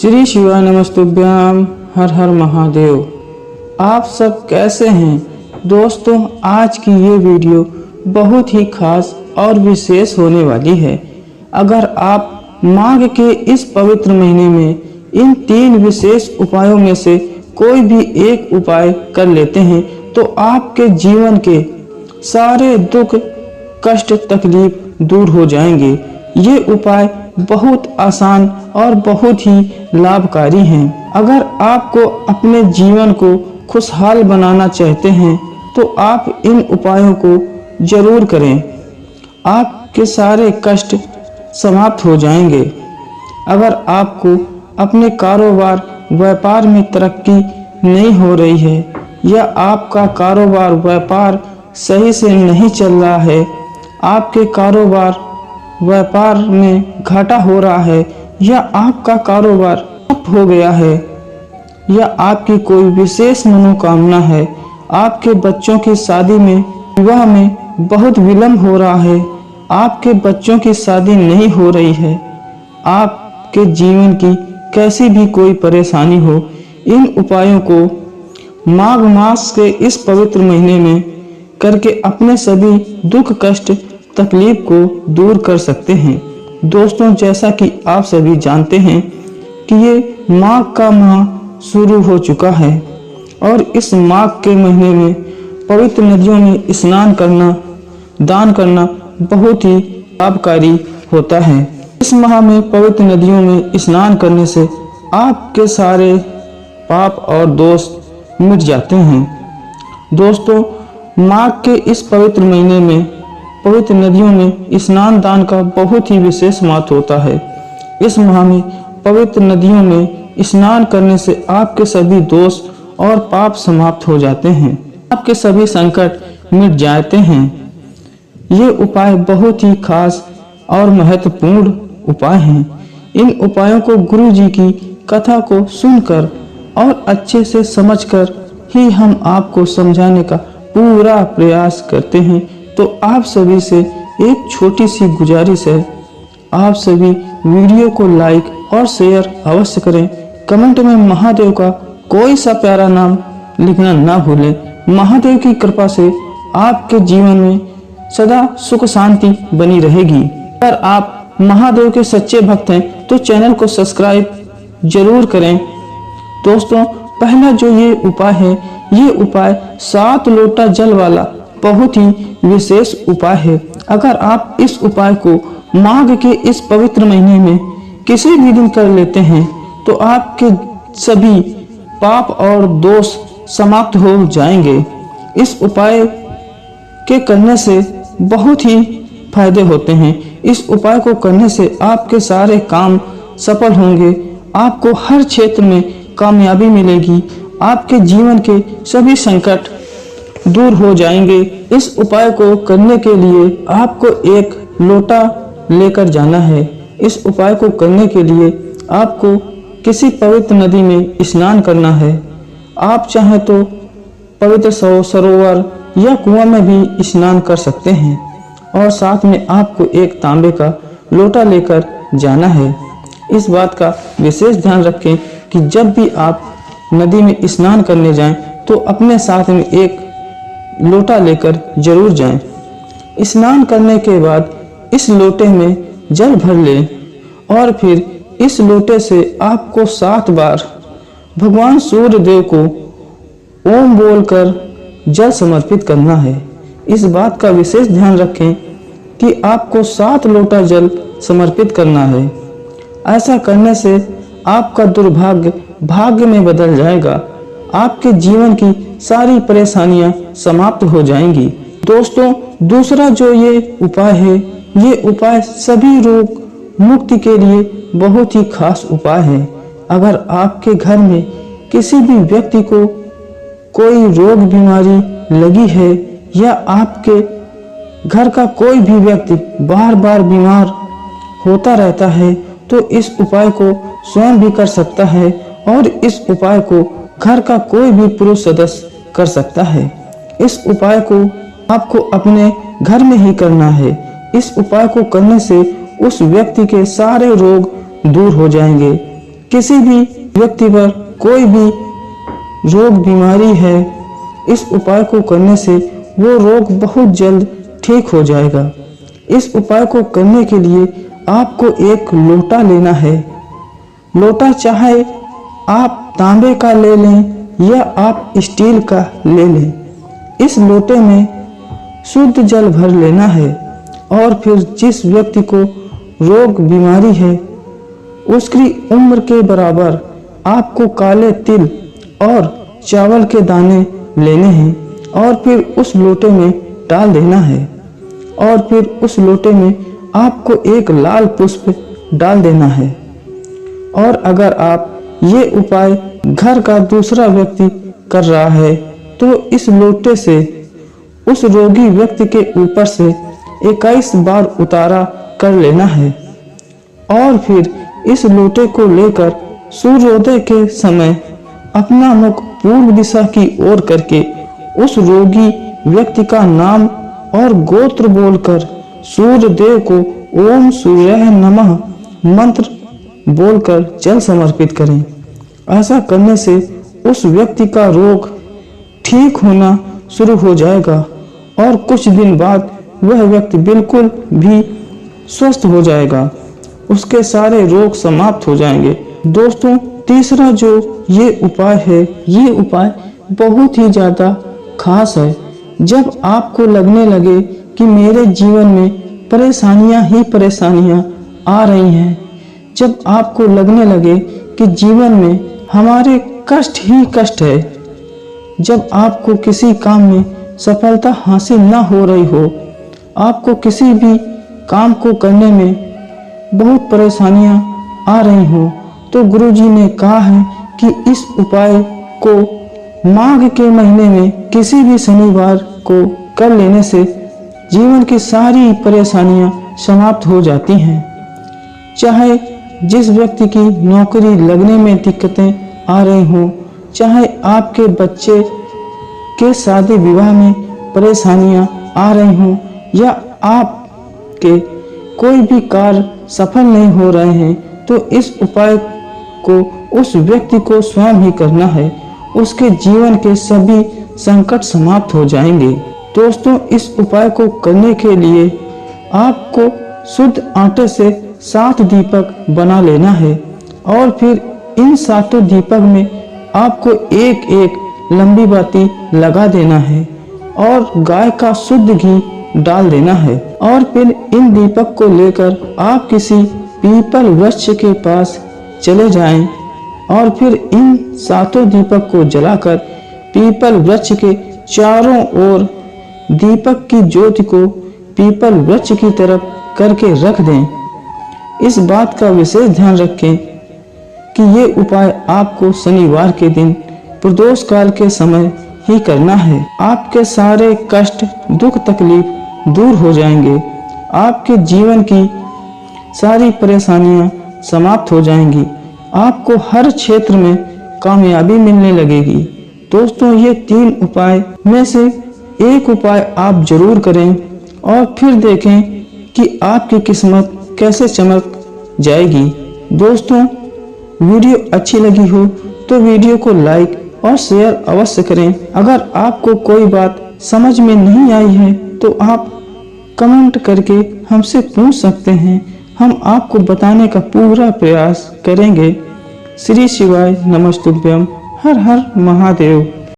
श्री शिवाय नमस्तुभ्याम। हर हर महादेव। आप सब कैसे हैं दोस्तों? आज की ये वीडियो बहुत ही खास और विशेष होने वाली है। अगर आप माघ के इस पवित्र महीने में इन 3 विशेष उपायों में से कोई भी एक उपाय कर लेते हैं तो आपके जीवन के सारे दुख, कष्ट, तकलीफ दूर हो जाएंगे। ये उपाय बहुत आसान और बहुत ही लाभकारी हैं। अगर आपको अपने जीवन को खुशहाल बनाना चाहते हैं तो आप इन उपायों को जरूर करें। आपके सारे कष्ट समाप्त हो जाएंगे। अगर आपको अपने कारोबार व्यापार में तरक्की नहीं हो रही है या आपका कारोबार व्यापार सही से नहीं चल रहा है, आपके कारोबार व्यापार में घाटा हो रहा है या आपका कारोबार ठप हो गया है या आपकी कोई विशेष मनोकामना है, आपके बच्चों की शादी में, विवाह में बहुत विलंब हो रहा है, आपके बच्चों की शादी नहीं हो रही है, आपके जीवन की कैसी भी कोई परेशानी हो, इन उपायों को माघ मास के इस पवित्र महीने में करके अपने सभी दुख, कष्ट, तकलीफ को दूर कर सकते हैं। दोस्तों, जैसा कि आप सभी जानते हैं कि ये माघ का माह शुरू हो चुका है और इस माघ के महीने में पवित्र नदियों में स्नान करना, दान करना बहुत ही लाभकारी होता है। इस माह में पवित्र नदियों में स्नान करने से आपके सारे पाप और दोष मिट जाते हैं। दोस्तों, माघ के इस पवित्र महीने में पवित्र नदियों में स्नान दान का बहुत ही विशेष महत्व होता है। इस माह में पवित्र नदियों में स्नान करने से आपके सभी दोष और पाप समाप्त हो जाते हैं, आपके सभी संकट मिट जाते हैं। ये उपाय बहुत ही खास और महत्वपूर्ण उपाय हैं। इन उपायों को गुरु जी की कथा को सुनकर और अच्छे से समझकर ही हम आपको समझाने का पूरा प्रयास करते हैं। तो आप सभी से एक छोटी सी गुजारिश है, आप सभी वीडियो को लाइक और शेयर अवश्य करें। कमेंट में महादेव का कोई सा प्यारा नाम लिखना ना भूलें। महादेव की कृपा से आपके जीवन में सदा सुख शांति बनी रहेगी। अगर आप महादेव के सच्चे भक्त हैं तो चैनल को सब्सक्राइब जरूर करें। दोस्तों, पहला जो ये उपाय है, ये उपाय 7 लोटा जल वाला बहुत ही विशेष उपाय है। अगर आप इस उपाय को माघ के इस पवित्र महीने में किसी भी दिन कर लेते हैं तो आपके सभी पाप और दोष समाप्त हो जाएंगे। इस उपाय के करने से बहुत ही फायदे होते हैं। इस उपाय को करने से आपके सारे काम सफल होंगे, आपको हर क्षेत्र में कामयाबी मिलेगी, आपके जीवन के सभी संकट दूर हो जाएंगे। इस उपाय को करने के लिए आपको एक लोटा लेकर जाना है। इस उपाय को करने के लिए आपको किसी पवित्र नदी में स्नान करना है। आप चाहें तो पवित्र सरोवर या कुआं में भी स्नान कर सकते हैं और साथ में आपको एक तांबे का लोटा लेकर जाना है। इस बात का विशेष ध्यान रखें कि जब भी आप नदी में स्नान करने जाएं तो अपने साथ में एक लोटा लेकर जरूर जाएं। स्नान करने के बाद इस लोटे में जल भर लें और फिर इस लोटे से आपको 7 बार भगवान सूर्य देव को ओम बोलकर जल समर्पित करना है। इस बात का विशेष ध्यान रखें कि आपको 7 लोटा जल समर्पित करना है। ऐसा करने से आपका दुर्भाग्य भाग्य में बदल जाएगा, आपके जीवन की सारी परेशानियां समाप्त हो जाएंगी। दोस्तों, दूसरा जो ये उपाय है, ये उपाय सभी रोग मुक्ति के लिए बहुत ही खास उपाय है। अगर आपके घर में किसी भी व्यक्ति को कोई रोग बीमारी लगी है या आपके घर का कोई भी व्यक्ति बार बार बीमार होता रहता है तो इस उपाय को स्वयं भी कर सकता है और इस उपाय को घर का कोई भी पुरुष सदस्य कर सकता है। इस उपाय को आपको अपने घर में ही करना है। इस उपाय को करने से उस व्यक्ति के सारे रोग दूर हो जाएंगे। किसी भी व्यक्ति पर कोई भी रोग बीमारी है, इस उपाय को करने से वो रोग बहुत जल्द ठीक हो जाएगा। इस उपाय को करने के लिए आपको एक लोटा लेना है। लोटा चाहे आप तांबे का ले लें या आप स्टील का ले लें। इस लोटे में शुद्ध जल भर लेना है और फिर जिस व्यक्ति को रोग बीमारी है उसकी उम्र के बराबर आपको काले तिल और चावल के दाने लेने हैं और फिर उस लोटे में डाल देना है और फिर उस लोटे में आपको एक लाल पुष्प डाल देना है। और अगर आप ये उपाय घर का दूसरा व्यक्ति कर रहा है तो इस लोटे से उस रोगी व्यक्ति के ऊपर से 21 बार उतारा कर लेना है और फिर इस लोटे को लेकर सूर्योदय के समय अपना मुख पूर्व दिशा की ओर करके उस रोगी व्यक्ति का नाम और गोत्र बोलकर सूर्य देव को ओम सूर्याय नमः मंत्र बोलकर जल समर्पित करें। ऐसा करने से उस व्यक्ति का रोग ठीक होना शुरू हो जाएगा और कुछ दिन बाद वह व्यक्ति बिल्कुल भी स्वस्थ हो जाएगा, उसके सारे रोग समाप्त हो जाएंगे। दोस्तों, तीसरा जो ये उपाय है, ये उपाय बहुत ही ज़्यादा खास है। जब आपको लगने लगे कि मेरे जीवन में परेशानियां ही परेशानियां आ रही हैं, जब आपको लगने लगे कि जीवन में हमारे कष्ट ही कष्ट है, जब आपको किसी काम में सफलता हासिल न हो रही हो, आपको किसी भी काम को करने में बहुत परेशानियां आ रही हो, तो गुरुजी ने कहा है कि इस उपाय को माघ के महीने में किसी भी शनिवार को कर लेने से जीवन की सारी परेशानियां समाप्त हो जाती हैं। चाहे जिस व्यक्ति की नौकरी लगने में दिक्कतें आ रही हों, चाहे आपके बच्चे के शादी विवाह में परेशानियां आ रही हों या आपके कोई भी कार्य सफल नहीं हो रहे हैं, तो इस उपाय को उस व्यक्ति को स्वयं ही करना है। उसके जीवन के सभी संकट समाप्त हो जाएंगे। दोस्तों, इस उपाय को करने के लिए आपको शुद्ध आटे से 7 दीपक बना लेना है और फिर इन 7 दीपक में आपको एक एक लंबी बाती लगा देना है और गाय का शुद्ध घी डाल देना है और फिर इन दीपक को लेकर आप किसी पीपल वृक्ष के पास चले जाएं और फिर इन 7 दीपक को जलाकर पीपल वृक्ष के चारों ओर दीपक की ज्योति को पीपल वृक्ष की तरफ करके रख दें। इस बात का विशेष ध्यान रखें कि ये उपाय आपको शनिवार के दिन प्रदोष काल के समय ही करना है। आपके सारे कष्ट, दुख, तकलीफ दूर हो जाएंगे। आपके जीवन की सारी परेशानियां समाप्त हो जाएंगी। आपको हर क्षेत्र में कामयाबी मिलने लगेगी। दोस्तों, ये 3 उपाय में से एक उपाय आप जरूर करें और फिर देखें कि आपकी किस्मत कैसे चमक जाएगी। दोस्तों, वीडियो अच्छी लगी हो तो वीडियो को लाइक और शेयर अवश्य करें। अगर आपको कोई बात समझ में नहीं आई है तो आप कमेंट करके हमसे पूछ सकते हैं, हम आपको बताने का पूरा प्रयास करेंगे। श्री शिवाय नमस्तुभ्यम। हर हर महादेव।